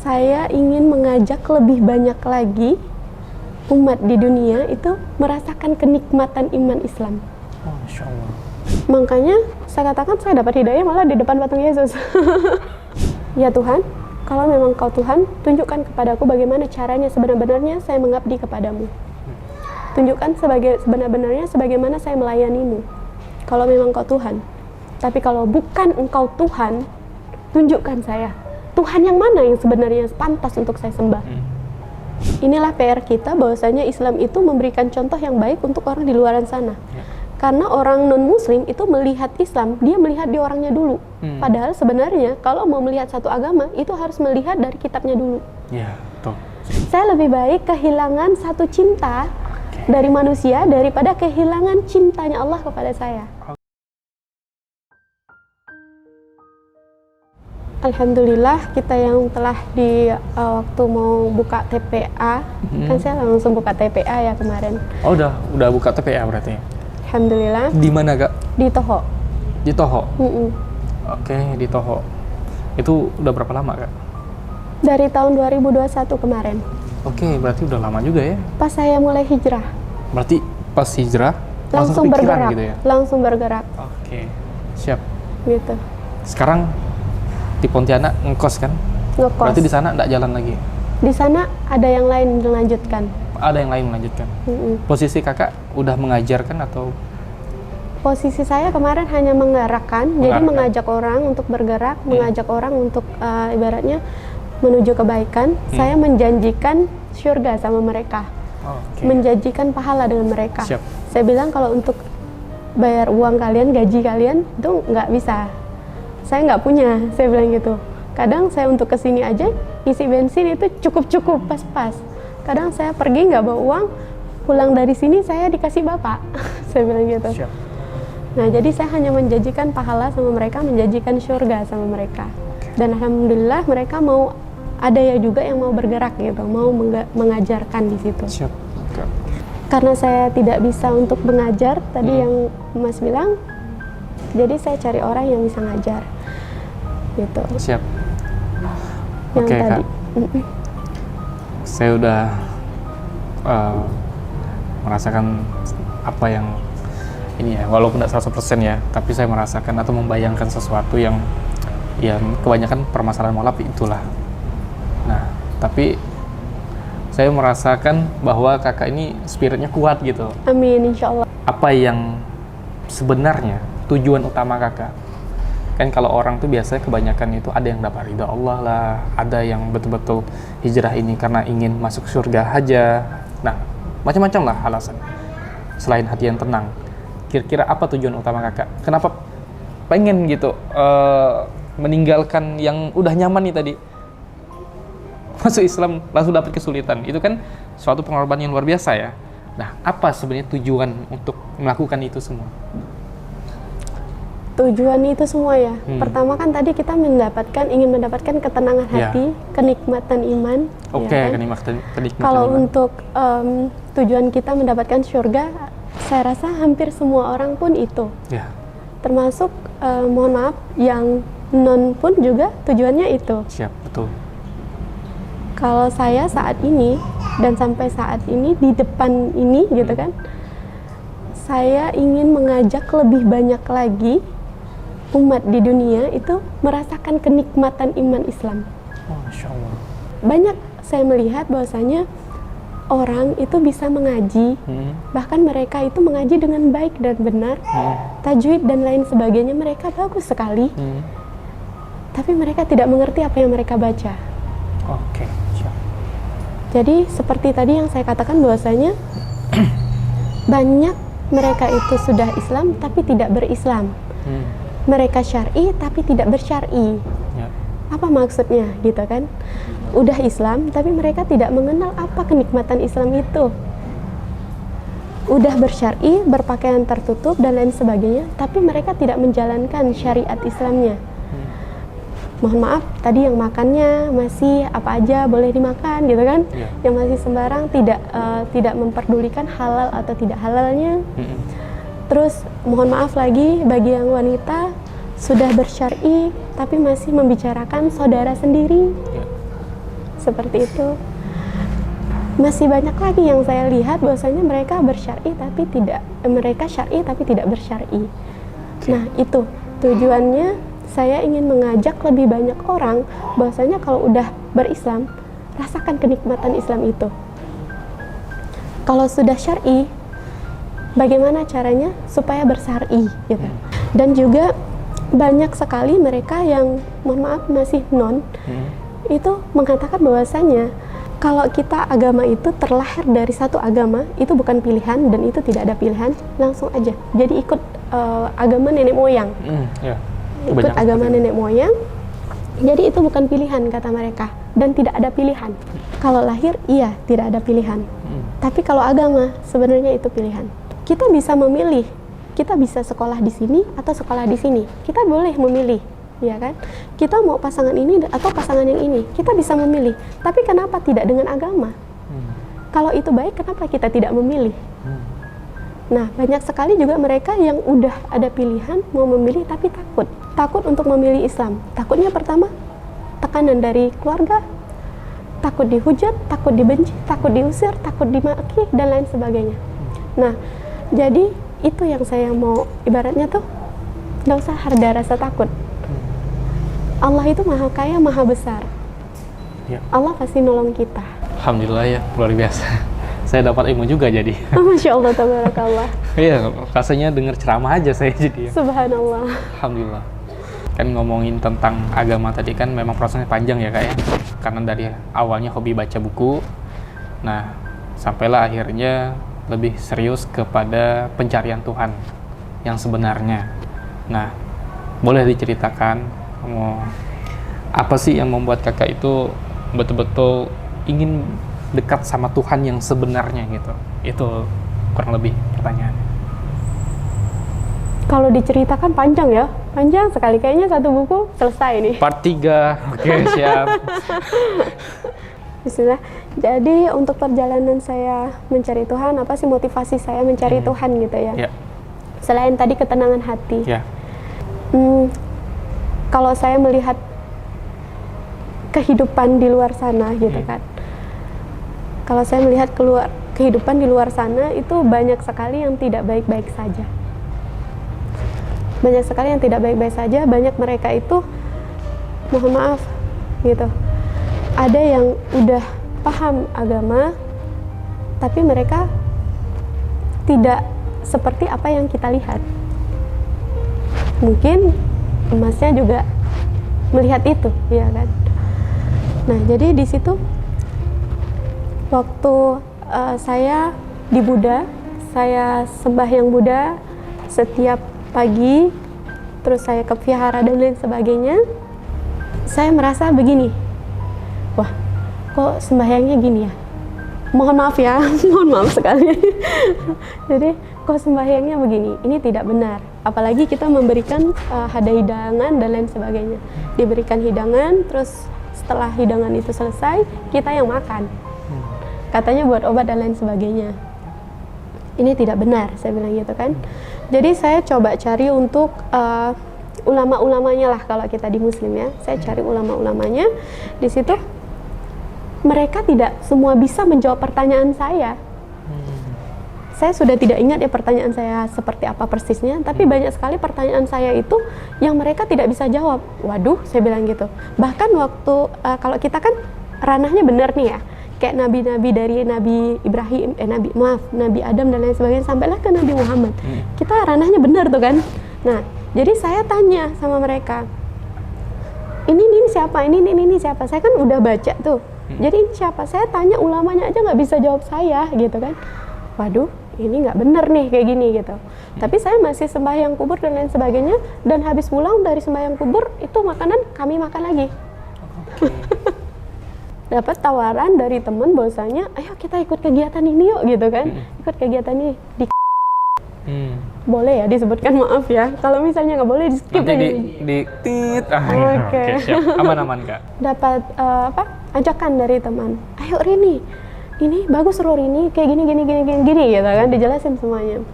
saya ingin mengajak lebih banyak lagi umat di dunia itu merasakan kenikmatan iman Islam. Masya Allah. Makanya saya katakan saya dapat hidayah malah di depan patung Yesus. Ya Tuhan, kalau memang Kau Tuhan, tunjukkan kepadaku bagaimana caranya sebenar-benarnya saya mengabdi kepadamu. Tunjukkan sebenar-benarnya sebagaimana saya melayanimu. Kalau memang Kau Tuhan. Tapi kalau bukan Engkau Tuhan, tunjukkan saya. Tuhan yang mana yang sebenarnya pantas untuk saya sembah. Inilah PR kita, bahwasanya Islam itu memberikan contoh yang baik untuk orang di luar sana. Karena orang non-muslim itu melihat Islam, dia melihat di orangnya dulu. Padahal sebenarnya kalau mau melihat satu agama, itu harus melihat dari kitabnya dulu. Ya, betul. Saya lebih baik kehilangan satu cinta dari manusia daripada kehilangan cintanya Allah kepada saya. Alhamdulillah kita yang telah di waktu mau buka TPA, kan saya langsung buka TPA ya kemarin. Oh udah buka TPA berarti? Alhamdulillah. Di mana Kak? Di Toho. Di Toho? Oke, di Toho. Itu udah berapa lama Kak? Dari tahun 2021 kemarin. Oke, berarti udah lama juga ya? Pas saya mulai hijrah. Berarti pas hijrah langsung bergerak gitu ya? Langsung bergerak. Oke, siap. Gitu. Sekarang di Pontianak ngekos kan? Ngekos. Berarti di sana nggak jalan lagi? Di sana ada yang lain melanjutkan. Ada yang lain melanjutkan. Posisi kakak udah mengajarkan atau? Posisi saya kemarin hanya menggerakkan, jadi mengajak orang untuk bergerak, mengajak orang untuk ibaratnya menuju kebaikan. Saya menjanjikan surga sama mereka, menjanjikan pahala dengan mereka. Siap. Saya bilang kalau untuk bayar uang kalian, gaji kalian itu nggak bisa. Saya nggak punya, saya bilang gitu. Kadang saya untuk kesini aja isi bensin itu cukup-cukup, pas-pas. Kadang saya pergi nggak bawa uang, pulang dari sini saya dikasih bapak. Saya bilang gitu. Siap. Nah jadi saya hanya menjanjikan pahala sama mereka, menjanjikan surga sama mereka. Dan alhamdulillah mereka mau, ada ya juga yang mau bergerak gitu, mau mengajarkan di situ. Siap. Karena saya tidak bisa untuk mengajar, tadi yang Mas bilang, jadi saya cari orang yang bisa ngajar. Gitu. Siap. Yang Oke, tadi. Kak. Saya udah merasakan apa yang ini ya, walaupun tidak 100% ya, tapi saya merasakan atau membayangkan sesuatu yang kebanyakan permasalahan mualaf itulah. Nah, tapi saya merasakan bahwa kakak ini spiritnya kuat gitu. Amin, insya Allah. Apa yang sebenarnya tujuan utama kakak? Kan kalau orang tuh biasanya kebanyakan itu ada yang dapat ridha Allah lah, ada yang betul-betul hijrah ini karena ingin masuk surga aja. Nah, macam-macam lah alasan. Selain hati yang tenang, kira-kira apa tujuan utama kakak? Kenapa pengen gitu meninggalkan yang udah nyaman nih tadi, masuk Islam langsung dapat kesulitan? Itu kan suatu pengorbanan yang luar biasa ya. Nah, apa sebenarnya tujuan untuk melakukan itu semua? Tujuan itu semua ya. Pertama kan tadi kita ingin mendapatkan ketenangan hati, kenikmatan iman. Oke, ya kan? kenikmatan Kalau iman. untuk tujuan kita mendapatkan surga, saya rasa hampir semua orang pun itu. Ya. Termasuk mohon maaf, yang non pun juga tujuannya itu. Siap, betul. Kalau saya saat ini dan sampai saat ini di depan ini gitu kan, saya ingin mengajak lebih banyak lagi umat di dunia itu merasakan kenikmatan iman Islam. Masya Allah. Banyak saya melihat bahwasanya orang itu bisa mengaji, bahkan mereka itu mengaji dengan baik dan benar, tajwid dan lain sebagainya mereka bagus sekali, tapi mereka tidak mengerti apa yang mereka baca. Oke, siap. Jadi seperti tadi yang saya katakan bahwasanya banyak mereka itu sudah Islam tapi tidak berislam. Mereka syar'i tapi tidak bersyar'i. Ya. Apa maksudnya gitu kan? Udah Islam tapi mereka tidak mengenal apa kenikmatan Islam itu. Udah bersyar'i, berpakaian tertutup dan lain sebagainya, tapi mereka tidak menjalankan syariat Islamnya. Mohon maaf, tadi yang makannya masih apa aja boleh dimakan gitu kan? Yang masih sembarang, tidak memperdulikan halal atau tidak halalnya. Terus mohon maaf lagi bagi yang wanita sudah bersyar'i tapi masih membicarakan saudara sendiri. seperti itu. Masih banyak lagi yang saya lihat bahwasanya mereka bersyar'i tapi tidak, mereka syar'i tapi tidak bersyar'i. Nah itu tujuannya, saya ingin mengajak lebih banyak orang bahwasanya kalau udah berislam, rasakan kenikmatan Islam itu. Kalau sudah syar'i, bagaimana caranya supaya bersyar'i gitu. Dan juga banyak sekali mereka yang mohon maaf masih non itu mengatakan bahwasanya kalau kita agama itu terlahir dari satu agama, itu bukan pilihan dan itu tidak ada pilihan, langsung aja jadi ikut agama nenek moyang. Ikut agama nenek moyang, jadi itu bukan pilihan kata mereka, dan tidak ada pilihan. Kalau lahir, iya tidak ada pilihan. Tapi kalau agama, sebenarnya itu pilihan. Kita bisa memilih, kita bisa sekolah di sini atau sekolah di sini. Kita boleh memilih, ya kan? Kita mau pasangan ini atau pasangan yang ini, kita bisa memilih. Tapi kenapa tidak dengan agama? Kalau itu baik, kenapa kita tidak memilih? Nah, banyak sekali juga mereka yang udah ada pilihan mau memilih tapi takut untuk memilih Islam. Takutnya pertama, tekanan dari keluarga, takut dihujat, takut dibenci, takut diusir, takut dimaki, dan lain sebagainya. Nah, jadi itu yang saya mau, ibaratnya tuh nggak usah ada rasa takut. Allah itu maha kaya, maha besar. Ya. Allah pasti nolong kita. Alhamdulillah ya, luar biasa. Saya dapat ilmu juga jadi. Masya Allah, tabarakallah. Iya, rasanya dengar ceramah aja saya jadi ya. Subhanallah. Alhamdulillah. Kan ngomongin tentang agama tadi kan memang prosesnya panjang ya Kak ya. Karena dari awalnya hobi baca buku, nah sampailah akhirnya lebih serius kepada pencarian Tuhan yang sebenarnya. Nah, boleh diceritakan apa sih yang membuat Kakak itu betul-betul ingin dekat sama Tuhan yang sebenarnya gitu? Itu kurang lebih pertanyaannya. Kalau diceritakan panjang ya, panjang sekali. Kayaknya satu buku selesai nih. Part 3, oke siap. Bismillah. Jadi untuk perjalanan saya mencari Tuhan, apa sih motivasi saya mencari Tuhan gitu ya? Ya. Selain tadi ketenangan hati. Ya. Kalau saya melihat kehidupan di luar sana gitu kan. Kalau saya melihat kehidupan di luar sana itu banyak sekali yang tidak baik-baik saja. Banyak sekali yang tidak baik-baik saja, banyak mereka itu mohon maaf gitu. Ada yang udah paham agama tapi mereka tidak seperti apa yang kita lihat. Mungkin emasnya juga melihat itu, ya kan? Nah, jadi di situ waktu saya di Buddha, saya sembahyang Buddha setiap pagi, terus saya ke vihara dan lain sebagainya. Saya merasa begini, wah, kok sembahyangnya gini ya? Mohon maaf ya, mohon maaf sekali. Jadi, kok sembahyangnya begini? Ini tidak benar. Apalagi kita memberikan ada hidangan dan lain sebagainya. Diberikan hidangan, terus setelah hidangan itu selesai, kita yang makan. Katanya buat obat dan lain sebagainya. Ini tidak benar, saya bilang gitu kan. Jadi saya coba cari untuk ulama-ulamanya lah kalau kita di Muslim ya. Saya cari ulama-ulamanya. Di situ mereka tidak semua bisa menjawab pertanyaan saya. Saya sudah tidak ingat ya pertanyaan saya seperti apa persisnya, tapi banyak sekali pertanyaan saya itu yang mereka tidak bisa jawab. Waduh, saya bilang gitu. Bahkan waktu kalau kita kan ranahnya benar nih ya, kayak nabi-nabi dari Nabi Ibrahim, Nabi Adam dan lain sebagainya, sampailah ke Nabi Muhammad. Kita ranahnya benar tuh kan. Nah, jadi saya tanya sama mereka, ini siapa? Ini siapa? Saya kan udah baca tuh. Jadi ini siapa? Saya tanya ulamanya aja nggak bisa jawab saya gitu kan. Waduh, ini nggak bener nih kayak gini gitu. Tapi saya masih sembahyang kubur dan lain sebagainya, dan habis pulang dari sembahyang kubur itu makanan kami makan lagi. Dapat tawaran dari teman bahwasanya, ayo kita ikut kegiatan ini yuk gitu kan. Ikut kegiatan ini di boleh ya disebutkan, maaf ya kalau misalnya nggak boleh di skip aja. Di tit. Oke. Siap. Aman Kak. Dapat ajakan dari teman, ayo Rini, ini bagus loh Rini, kayak gini gitu kan, dijelasin semuanya.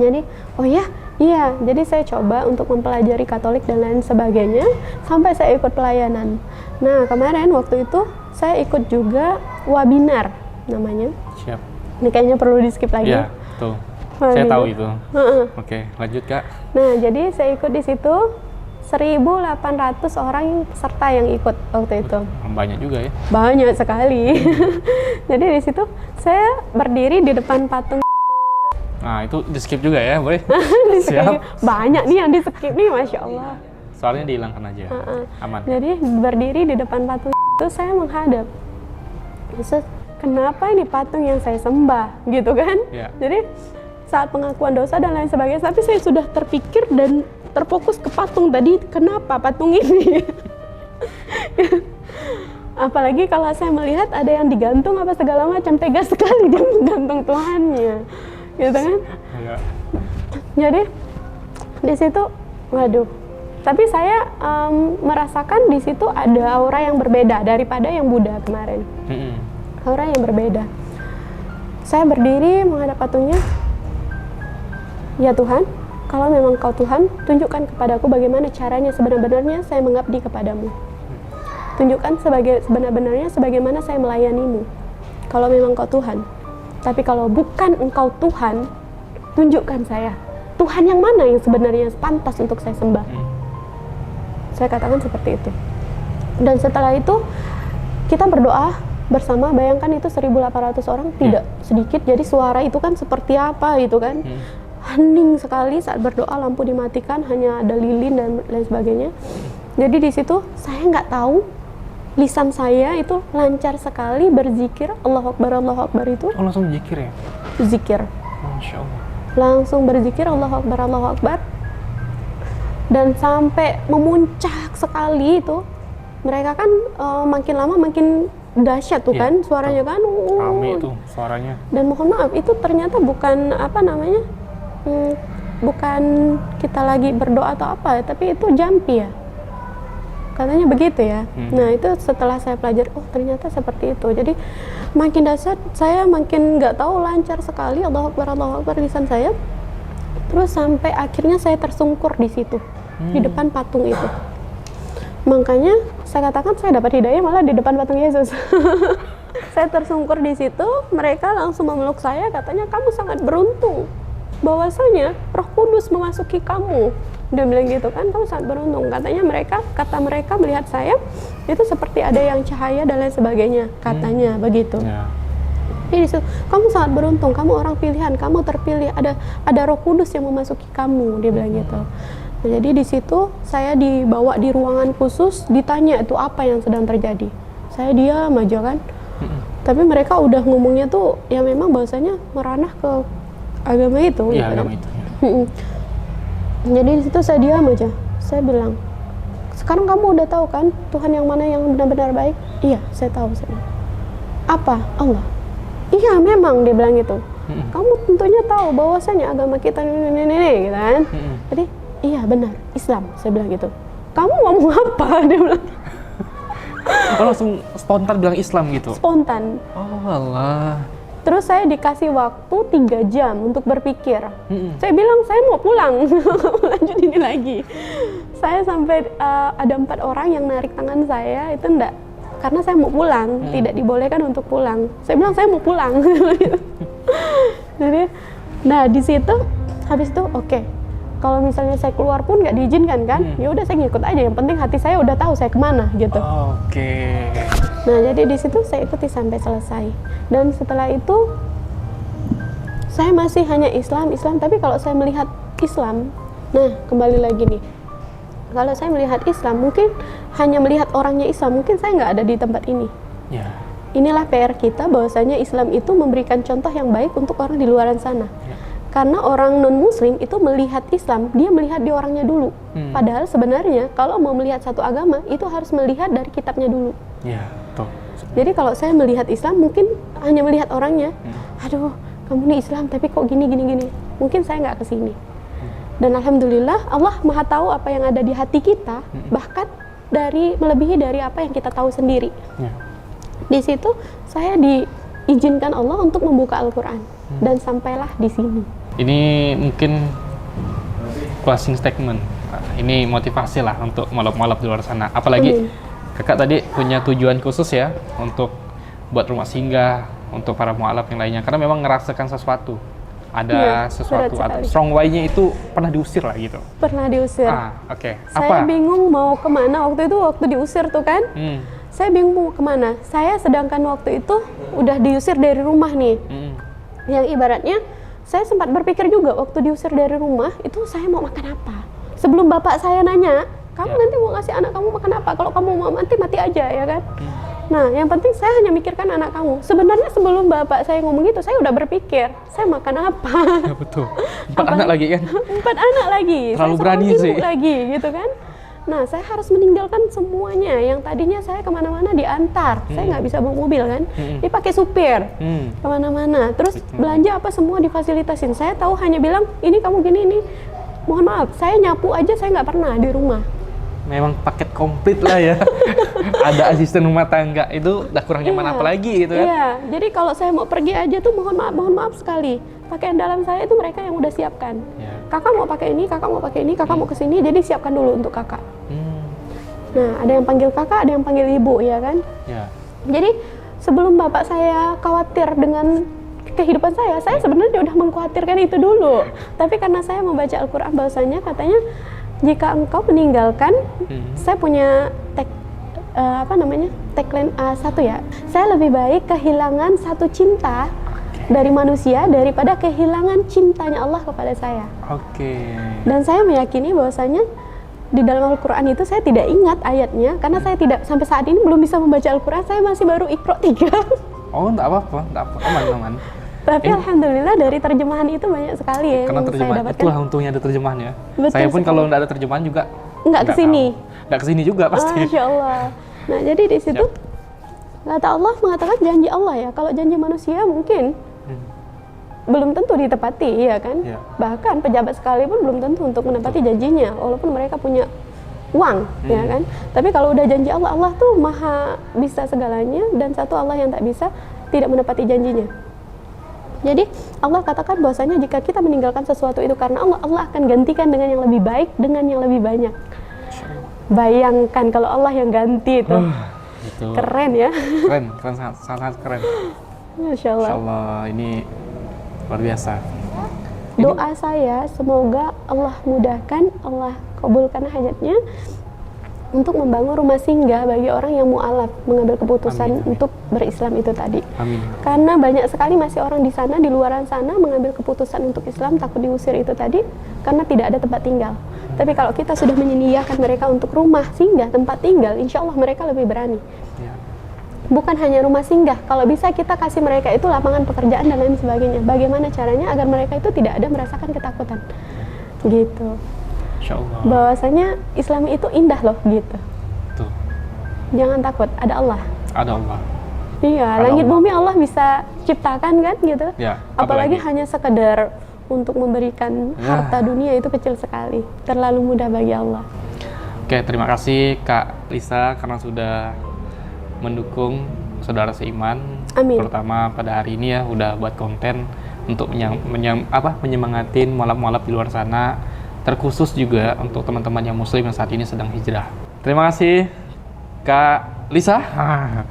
Jadi, oh ya, iya. Jadi saya coba untuk mempelajari Katolik dan lain sebagainya sampai saya ikut pelayanan. Nah, kemarin waktu itu saya ikut juga webinar namanya. Siap. Ini kayaknya perlu di-skip lagi. Iya, betul. Saya tahu itu. Heeh. Oke, lanjut Kak. Nah, jadi saya ikut di situ 1.800 orang peserta yang ikut waktu itu. Banyak juga ya. Banyak sekali. Jadi di situ saya berdiri di depan patung. Nah, itu di-skip juga ya, boleh? Di-skip. Siap. Banyak nih yang di-skip nih, Masya Allah. Soalnya dihilangkan aja. Aman. Jadi berdiri di depan patung itu saya menghadap. Terus kenapa ini patung yang saya sembah gitu kan? Ya. Jadi saat pengakuan dosa dan lain sebagainya, tapi saya sudah terpikir dan terfokus ke patung tadi, kenapa patung ini? Apalagi kalau saya melihat ada yang digantung apa segala macam, tega sekali dia menggantung Tuhannya, gitu kan? Ya. Jadi di situ, waduh. Tapi saya merasakan di situ ada aura yang berbeda daripada yang Buddha kemarin. Aura yang berbeda. Saya berdiri menghadap patungnya. Ya Tuhan, kalau memang Kau Tuhan, tunjukkan kepadaku bagaimana caranya sebenar-benarnya saya mengabdi kepadamu. Tunjukkan sebenar-benarnya sebagaimana saya melayanimu. Kalau memang Kau Tuhan. Tapi kalau bukan Engkau Tuhan, tunjukkan saya. Tuhan yang mana yang sebenarnya pantas untuk saya sembah? Saya katakan seperti itu. Dan setelah itu, kita berdoa bersama, bayangkan itu 1.800 orang, tidak sedikit. Jadi suara itu kan seperti apa gitu kan. Hening sekali saat berdoa, lampu dimatikan, hanya ada lilin dan lain sebagainya. Jadi di situ saya nggak tahu, lisan saya itu lancar sekali berzikir Allahu Akbar itu. Oh, langsung zikir ya? Zikir. Masya Allah. Langsung berzikir Allahu Akbar. Dan sampai memuncak sekali itu. Mereka kan makin lama makin dahsyat tuh kan suaranya kan. Rame itu suaranya. Dan mohon maaf, itu ternyata bukan apa namanya, bukan kita lagi berdoa atau apa, tapi itu jampi ya, katanya begitu ya. Nah itu setelah saya pelajari, oh ternyata seperti itu. Jadi makin dahsyat, saya makin nggak tahu, lancar sekali Allahu Akbar lisan saya. Terus sampai akhirnya saya tersungkur di situ, di depan patung itu. Makanya saya katakan saya dapat hidayah malah di depan patung Yesus. Saya tersungkur di situ, mereka langsung memeluk saya, katanya kamu sangat beruntung bahwasanya Roh Kudus memasuki kamu. Dia bilang gitu kan, kamu sangat beruntung. Katanya kata mereka melihat saya itu seperti ada yang cahaya dan lain sebagainya, katanya begitu. Jadi disitu, kamu sangat beruntung, kamu orang pilihan, kamu terpilih, ada Roh Kudus yang memasuki kamu, dia bilang gitu. Nah, jadi di situ saya dibawa di ruangan khusus, ditanya itu apa yang sedang terjadi. Saya diam aja kan. Tapi mereka udah ngomongnya tuh ya memang bahasanya meranah ke agama itu. Iya, gitu agama kan. itu. Jadi di situ saya diam aja. Saya bilang, sekarang kamu udah tahu kan Tuhan yang mana yang benar-benar baik? Iya, saya tahu. Apa? Allah. Iya, memang dia bilang gitu. Kamu tentunya tahu bahwasanya agama kita ini gitu kan. Jadi iya benar, Islam, saya bilang gitu. Kamu ngomong apa? Dia bilang. Oh, langsung spontan bilang Islam gitu? Spontan. Oh alah. Terus saya dikasih waktu 3 jam untuk berpikir. Saya bilang saya mau pulang. Lanjut ini lagi. Saya sampai ada 4 orang yang narik tangan saya, itu enggak. Karena saya mau pulang, tidak dibolehkan untuk pulang. Saya bilang saya mau pulang. Jadi, nah di situ, habis itu oke. Kalau misalnya saya keluar pun nggak diizinkan kan, ya udah saya ngikut aja. Yang penting hati saya udah tahu saya kemana gitu. Oke. Nah jadi di situ saya ikuti sampai selesai. Dan setelah itu saya masih hanya Islam. Tapi kalau saya melihat Islam, nah kembali lagi nih. Kalau saya melihat Islam, mungkin hanya melihat orangnya Islam, mungkin saya nggak ada di tempat ini. Ya. Inilah PR kita, bahwasanya Islam itu memberikan contoh yang baik untuk orang di luar sana. Karena orang non-muslim itu melihat Islam, dia melihat di orangnya dulu. Padahal sebenarnya kalau mau melihat satu agama, itu harus melihat dari kitabnya dulu. Iya, betul. Jadi kalau saya melihat Islam, mungkin hanya melihat orangnya. Aduh, kamu nih Islam, tapi kok gini. Mungkin saya nggak kesini. Dan Alhamdulillah, Allah Maha tahu apa yang ada di hati kita, bahkan melebihi dari apa yang kita tahu sendiri. Di situ, saya diizinkan Allah untuk membuka Al-Quran. Dan sampailah di sini. Ini mungkin closing statement. Ini motivasi lah untuk malap-malap di luar sana. Apalagi Kakak tadi punya tujuan khusus ya untuk buat rumah singgah untuk para mualaf yang lainnya, karena memang ngerasakan sesuatu. Ada sesuatu, berat sekali. strong why-nya itu pernah diusir lah gitu. Pernah diusir. Oke. Saya Apa? bingung mau kemana waktu itu, waktu diusir tuh kan. Saya bingung mau kemana. Saya sedangkan waktu itu udah diusir dari rumah nih. Yang ibaratnya saya sempat berpikir juga waktu diusir dari rumah itu saya mau makan apa. Sebelum bapak saya nanya, kamu nanti mau ngasih anak kamu makan apa? Kalau kamu mau mati aja ya kan. Nah, yang penting saya hanya mikirkan anak kamu. Sebenarnya sebelum bapak saya ngomong itu, saya udah berpikir, saya makan apa? Ya, betul. 4 anak lagi kan? 4 anak lagi. Terlalu saya berani ibu sih. lagi, gitu kan? Nah, saya harus meninggalkan semuanya. Yang tadinya saya kemana-mana diantar. Saya nggak bisa bawa mobil kan? Dipakai supir kemana-mana. Terus belanja apa semua difasilitasin. Saya tahu hanya bilang, ini kamu gini, ini. Mohon maaf, saya nyapu aja saya nggak pernah di rumah. Memang paket komplit lah ya. Ada asisten rumah tangga, itu udah kurang nyaman apa lagi gitu kan? Iya, jadi kalau saya mau pergi aja tuh mohon maaf sekali. Pakaian dalam saya itu mereka yang udah siapkan. Kakak mau pakai ini, kakak mau pakai ini, kakak mau kesini, jadi siapkan dulu untuk kakak. Nah, ada yang panggil kakak, ada yang panggil ibu, ya kan? Jadi sebelum bapak saya khawatir dengan kehidupan saya sebenarnya udah mengkhawatirkan itu dulu. Tapi karena saya membaca Al-Quran bahwasanya katanya jika engkau meninggalkan, saya punya tagline satu ya. Saya lebih baik kehilangan satu cinta dari manusia daripada kehilangan cintanya Allah kepada saya. Dan saya meyakini bahwasanya di dalam Al-Quran itu saya tidak ingat ayatnya karena saya tidak sampai saat ini belum bisa membaca Al-Quran. Saya masih baru Iqra 3. Oh, enggak apa-apa, aman. Tapi alhamdulillah dari terjemahan itu banyak sekali ya Karena yang saya terjemahan, dapatkan. itulah untungnya ada terjemahan ya. Betul Saya pun sekali. kalau nggak ada terjemahan juga Nggak kesini. Nggak kesini juga pasti. Masya Allah. Nah, jadi di situ kata Allah mengatakan janji Allah ya. Kalau janji manusia mungkin belum tentu ditepati, ya kan? Bahkan pejabat sekalipun belum tentu untuk menepati janjinya, walaupun mereka punya uang, ya kan? Tapi kalau udah janji Allah, Allah tuh maha bisa segalanya, dan satu Allah yang tak bisa tidak menepati janjinya. Jadi Allah katakan bahwasanya jika kita meninggalkan sesuatu itu karena Allah, Allah akan gantikan dengan yang lebih baik, dengan yang lebih banyak. Bayangkan kalau Allah yang ganti itu, keren ya? Keren, sangat keren. Masya Allah. Masya Allah, ini luar biasa. Doa saya semoga Allah mudahkan, Allah kabulkan hajatnya untuk membangun rumah singgah bagi orang yang mu'alaf mengambil keputusan untuk berislam itu tadi. Karena banyak sekali masih orang di sana, di luaran sana mengambil keputusan untuk Islam takut diusir itu tadi karena tidak ada tempat tinggal. Tapi kalau kita sudah menyediakan mereka untuk rumah singgah, tempat tinggal, insya Allah mereka lebih berani. Bukan hanya rumah singgah, kalau bisa kita kasih mereka itu lapangan pekerjaan dan lain sebagainya. Bagaimana caranya agar mereka itu tidak ada merasakan ketakutan, gitu. Insyaallah. Bahwasanya Islam itu indah loh, gitu. Tuh. Jangan takut, ada Allah. Ada Allah. Iya, Ada langit Allah. bumi Allah bisa ciptakan kan, gitu. Ya, apalagi hanya sekedar untuk memberikan harta dunia itu kecil sekali, terlalu mudah bagi Allah. Oke, terima kasih Kak Lisa karena sudah mendukung saudara seiman. Amin. Terutama pada hari ini ya udah buat konten untuk menyemangatin mualaf-mualaf di luar sana, terkhusus juga untuk teman-teman yang muslim yang saat ini sedang hijrah. Terima kasih Kak Lisa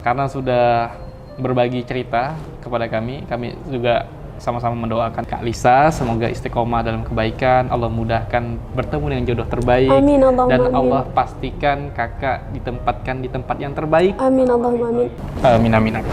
karena sudah berbagi cerita kepada kami. Kami juga sama-sama mendoakan Kak Lisa semoga istiqomah dalam kebaikan, Allah mudahkan bertemu dengan jodoh terbaik. Amin, Allahumma dan amin. Allah pastikan kakak ditempatkan di tempat yang terbaik. Amin Allahumma amin. Amin amin.